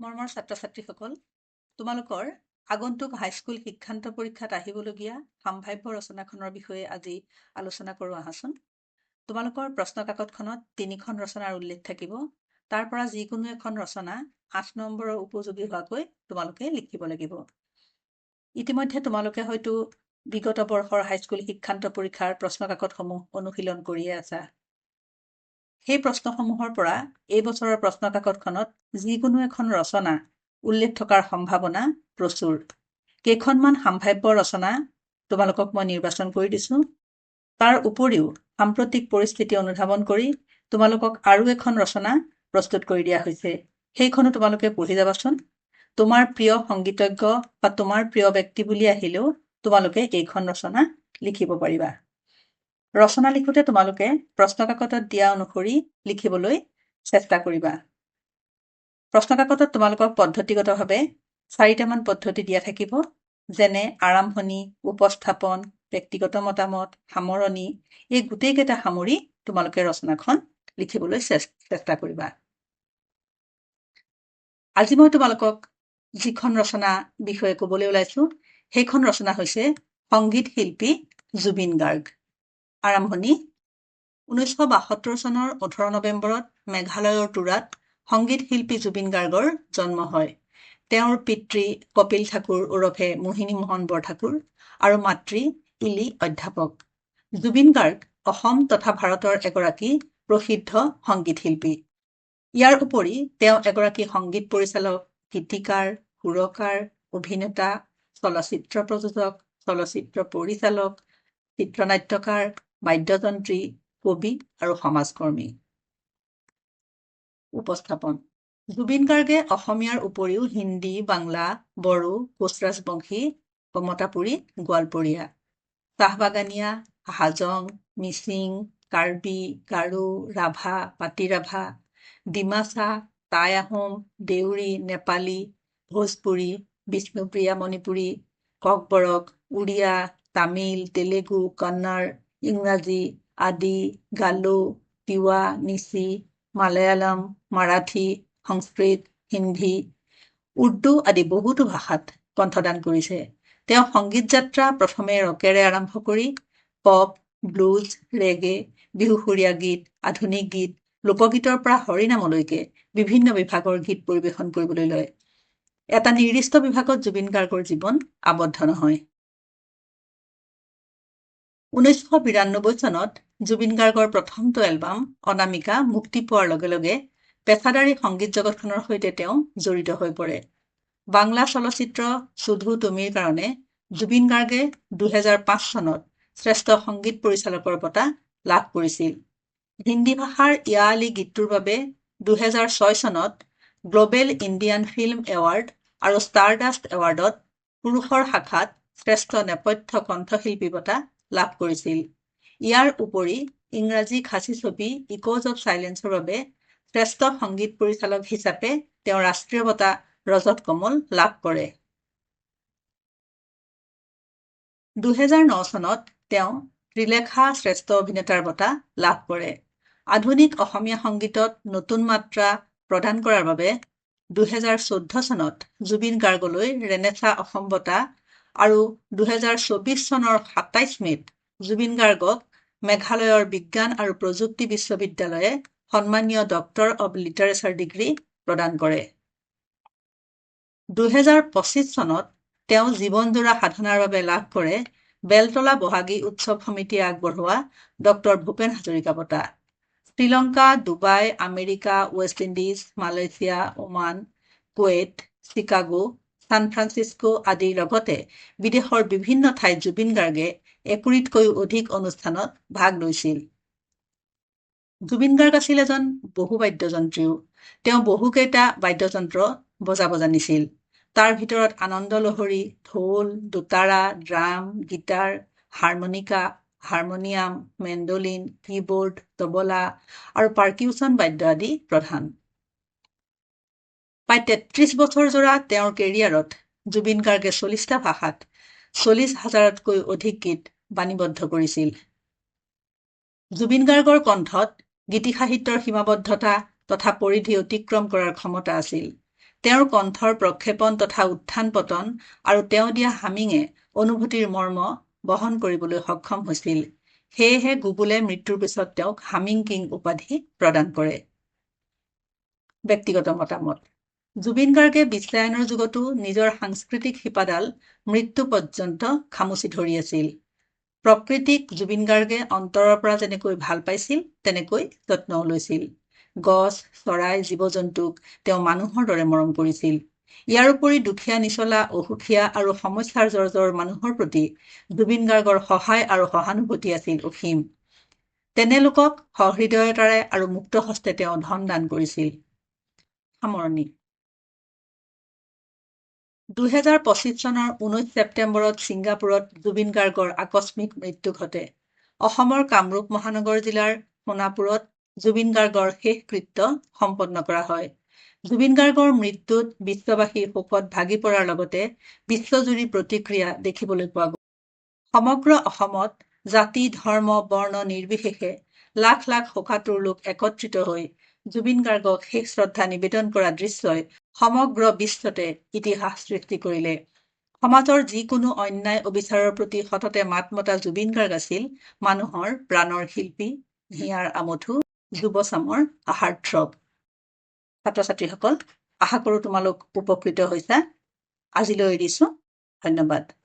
মৰমৰ ছাত্ৰ-ছাত্ৰীসকল, তোমালোকৰ আগন্তুক হাইস্কুল শিক্ষান্ত পৰীক্ষাত আহিবলগীয়া সম্ভাৱ্য ৰচনাখনৰ বিষয়ে আজি আলোচনা কৰোঁ আহাচোন। তোমালোকৰ প্ৰশ্ন কাকতখনত 3খন ৰচনাৰ উল্লেখ থাকিব। তাৰ পৰা যিকোনো এখন ৰচনা 8 নম্বৰৰ উপযোগী হোৱাকৈ তোমালোকে লিখিব লাগিব। ইতিমধ্যে তোমালোকে হয়তো বিগত বৰ্ষৰ হাইস্কুল শিক্ষান্ত পৰীক্ষাৰ প্ৰশ্ন কাকতসমূহ অনুশীলন কৰিয়ে আছা। সেই প্ৰশ্নসমূহৰ পৰা এই বছৰৰ প্ৰশ্ন কাকতখনত যিকোনো এখন ৰচনা উল্লেখ থকাৰ সম্ভাৱনা প্ৰচুৰ। কেইখনমান সম্ভাৱ্য ৰচনা তোমালোকক মই নিৰ্বাচন কৰি দিছোঁ। তাৰ উপৰিও সাম্প্ৰতিক পৰিস্থিতি অনুধাৱন কৰি তোমালোকক আৰু এখন ৰচনা প্ৰস্তুত কৰি দিয়া হৈছে। সেইখনো তোমালোকে পঢ়ি যাবাচোন। তোমাৰ প্ৰিয় সংগীতজ্ঞ বা তোমাৰ প্ৰিয় ব্যক্তি বুলি আহিলেও তোমালোকে এইখন ৰচনা লিখিব পাৰিবা। ৰচনা লিখোঁতে তোমালোকে প্ৰশ্ন কাকতত দিয়া অনুসৰি লিখিবলৈ চেষ্টা কৰিবা। প্ৰশ্ন কাকতত তোমালোকক পদ্ধতিগতভাৱে 4টামান পদ্ধতি দিয়া থাকিব, যেনে আৰম্ভণি, উপস্থাপন, ব্যক্তিগত মতামত, সামৰণি। এই গোটেইকেইটা সামৰি তোমালোকে ৰচনাখন লিখিবলৈ চেষ্টা কৰিবা। আজি মই তোমালোকক যিখন ৰচনা বিষয়ে ক'বলৈ ওলাইছোঁ, সেইখন ৰচনা হৈছে সংগীত শিল্পী জুবিন গাৰ্গ। আৰম্ভণি। 1972 চনৰ 18 নৱেম্বৰত মেঘালয়ৰ তুৰাত সংগীত শিল্পী জুবিন গাৰ্গৰ জন্ম হয়। তেওঁৰ পিতৃ কপিল ঠাকুৰ ওৰফে মোহিনী মোহন বৰঠাকুৰ আৰু মাতৃ ইলি অধ্যাপক। জুবিন গাৰ্গ অসম তথা ভাৰতৰ এগৰাকী প্ৰসিদ্ধ সংগীত শিল্পী। ইয়াৰ উপৰি তেওঁ এগৰাকী সংগীত পৰিচালক, গীতিকাৰ, সুৰকাৰ, অভিনেতা, চলচ্চিত্ৰ প্ৰযোজক, চলচ্চিত্ৰ পৰিচালক, চিত্ৰনাট্যকাৰ, বাদ্যযন্ত্ৰী, কবি আৰু সমাজকৰ্মী। উপস্থাপন। জুবিন গাৰ্গে অসমীয়াৰ উপৰিও হিন্দী, বাংলা, বড়ো, কোচৰাজবংশী, কমতাপুৰী, গোৱালপৰীয়া, চাহবাগানীয়া, হাজং, মিচিং, কাৰ্বি, গাৰো, ৰাভা, পাটিৰাভা, ডিমাচা, টাই আহোম, দেউৰী, নেপালী, ভোজপুৰী, বিষ্ণুপ্ৰিয়া মণিপুৰী, ককবৰক, উৰিয়া, তামিল, তেলেগু, কন্নড়, ইংৰাজী আদি, গালো, তিৱা, নিচি, মালায়ালম, মাৰাঠী, সংস্কৃত, হিন্দী, উৰ্দু আদি বহুতো ভাষাত কণ্ঠদান কৰিছে। তেওঁ সংগীত যাত্ৰা প্ৰথমে ৰকেৰে আৰম্ভ কৰি পপ, ব্লুজ, ৰেগে, বিহুসুৰীয়া গীত, আধুনিক গীত, লোকগীতৰ পৰা হৰিনামলৈকে বিভিন্ন বিভাগৰ গীত পৰিৱেশন কৰিবলৈ লয়। এটা নিৰ্দিষ্ট বিভাগত জুবিন গাৰ্গৰ জীৱন আবদ্ধ নহয়। 1992 চনত জুবিন গাৰ্গৰ প্ৰথমটো এলবাম অনামিকা মুক্তি পোৱাৰ লগে লগে পেছাদাৰী সংগীত জগতখনৰ সৈতে তেওঁ জড়িত হৈ পৰে। বাংলা চলচ্চিত্ৰ শুধু তুমিৰ কাৰণে জুবিন গাৰ্গে 2005 চনত শ্ৰেষ্ঠ সংগীত পৰিচালকৰ বঁটা লাভ কৰিছিল। হিন্দী ভাষাৰ ইয়া আলি গীতটোৰ বাবে 2006 চনত গ্ল'বেল ইণ্ডিয়ান ফিল্ম এৱাৰ্ড আৰু ষ্টাৰডাষ্ট এৱাৰ্ডত পুৰুষৰ শাখাত শ্ৰেষ্ঠ নেপথ্য কণ্ঠশিল্পী বঁটা লাভ কৰিছিল। ইয়াৰ উপৰি ইংৰাজী খাচী ছবি ইক'জ অৱ চাইলেন্সৰ বাবে শ্ৰেষ্ঠ সংগীত পৰিচালক হিচাপে তেওঁ ৰাষ্ট্ৰীয় বঁটা ৰজত কমল লাভ কৰে। 2009 চনত তেওঁ ত্ৰিলেখা শ্ৰেষ্ঠ অভিনেতাৰ বঁটা লাভ কৰে। আধুনিক অসমীয়া সংগীতত নতুন মাত্ৰা প্ৰদান কৰাৰ বাবে 2014 চনত জুবিন গাৰ্গলৈ ৰেনেচা অসম বঁটা আৰু 2024 চনৰ 27 মে'ত জুবিন গাৰ্গক মেঘালয়ৰ বিজ্ঞান আৰু প্ৰযুক্তি বিশ্ববিদ্যালয়ে সন্মানীয় ডক্টৰ অৱ লিটাৰেচাৰ ডিগ্ৰী প্ৰদান কৰে। 2025 চনত তেওঁ জীৱনজোৰা সাধনাৰ বাবে লাভ কৰে বেলতলা বহাগী উৎসৱ সমিতিয়ে আগবঢ়োৱা ডক্টৰ ভূপেন হাজৰিকা বঁটা। Sri Lanka, Dubai, America, West Indies, Malaysia, Oman, Kuwait, Chicago, San Francisco আদিৰ লগতে বিদেশৰ বিভিন্ন ঠাইত জুবিন গাৰ্গে 20তকৈও অধিক অনুষ্ঠানত ভাগ লৈছিল। জুবিন গাৰ্গ আছিল এজন বহু বাদ্যযন্ত্ৰীও। তেওঁ বহুকেইটা বাদ্যযন্ত্ৰ বজাব জানিছিল। তাৰ ভিতৰত Ananda Lahari, dhol, dotara, drum, guitar, harmonica, harmonium, mandolin, keyboard, tabla আৰু পাৰ্কিউচন বাদ্য আদি প্ৰধান। প্ৰায় 33 বছৰ জোৰা তেওঁৰ কেৰিয়াৰত জুবিন গাৰ্গে 40টা ভাষাত 40,000তকৈ অধিক গীত বাণীবদ্ধ কৰিছিল। জুবিন গাৰ্গৰ কণ্ঠত গীতি সাহিত্যৰ সীমাবদ্ধতা তথা পৰিধি অতিক্ৰম কৰাৰ ক্ষমতা আছিল। তেওঁৰ কণ্ঠৰ প্ৰক্ষেপণ তথা উত্থান পতন আৰু তেওঁ দিয়া হামিঙে অনুভূতিৰ মৰ্ম বহন কৰিবলৈ সক্ষম হৈছিল। সেয়েহে গুগলে মৃত্যুৰ পিছত তেওঁক হামিং কিং উপাধি প্ৰদান কৰে। ব্যক্তিগত মতামত: জুবিন গাৰ্গে বিশ্বায়নৰ যুগতো নিজৰ সাংস্কৃতিক শিপাডাল মৃত্যু পৰ্যন্ত খামুচি ধৰি আছিল। প্ৰকৃতিক জুবিন গাৰ্গে অন্তৰৰ পৰা যেনেকৈ ভাল পাইছিল তেনেকৈ যত্নও লৈছিল। গছ, চৰাই, জীৱ-জন্তুক তেওঁ মানুহৰ দৰে মৰম কৰিছিল। ইয়াৰোপৰি দুখীয়া, নিচলা, অসুখীয়া আৰু সমস্যাৰ জৰ্জৰ মানুহৰ প্ৰতি জুবিন গাৰ্গৰ সহায় আৰু সহানুভূতি আছিল অসীম। তেনে লোকক সহৃদয়তাৰে আৰু মুক্ত হস্তে তেওঁ ধন দান কৰিছিল। সামৰণি: 2025 চনৰ 19 ছেপ্টেম্বৰত ছিংগাপুৰত জুবিন গাৰ্গৰ আকস্মিক মৃত্যু ঘটে। অসমৰ কামৰূপ মহানগৰ জিলাৰ সোণাপুৰত জুবিন গাৰ্গৰ শেষকৃত্য সম্পন্ন কৰা হয়। জুবিন গাৰ্গৰ মৃত্যুত বিশ্ববাসী শোকত ভাগি পৰাৰ লগতে বিশ্বজুৰি প্ৰতিক্ৰিয়া দেখিবলৈ পোৱা গ'ল। সমগ্ৰ অসমত জাতি, ধৰ্ম, বৰ্ণ নিৰ্বিশেষে লাখ লাখ শোকাতুৰ লোক একত্ৰিত হৈ জুবিন গাৰ্গক শেষ শ্ৰদ্ধা নিবেদন কৰা দৃশ্যই সমগ্ৰ বিশ্বতে ইতিহাস সৃষ্টি কৰিলে। সমাজৰ যিকোনো অন্যায় অবিচাৰৰ প্ৰতি সততে মাত মতা জুবিন গাৰ্গ আছিল মানুহৰ প্ৰাণৰ শিল্পী, হিয়াৰ আমঠু, যুৱচামৰ হাৰ্টথ্ৰব। ছাত্ৰ-ছাত্ৰীসকল, আশা কৰোঁ তোমালোক উপকৃত হৈছা। আজিলৈ এৰিছোঁ। ধন্যবাদ।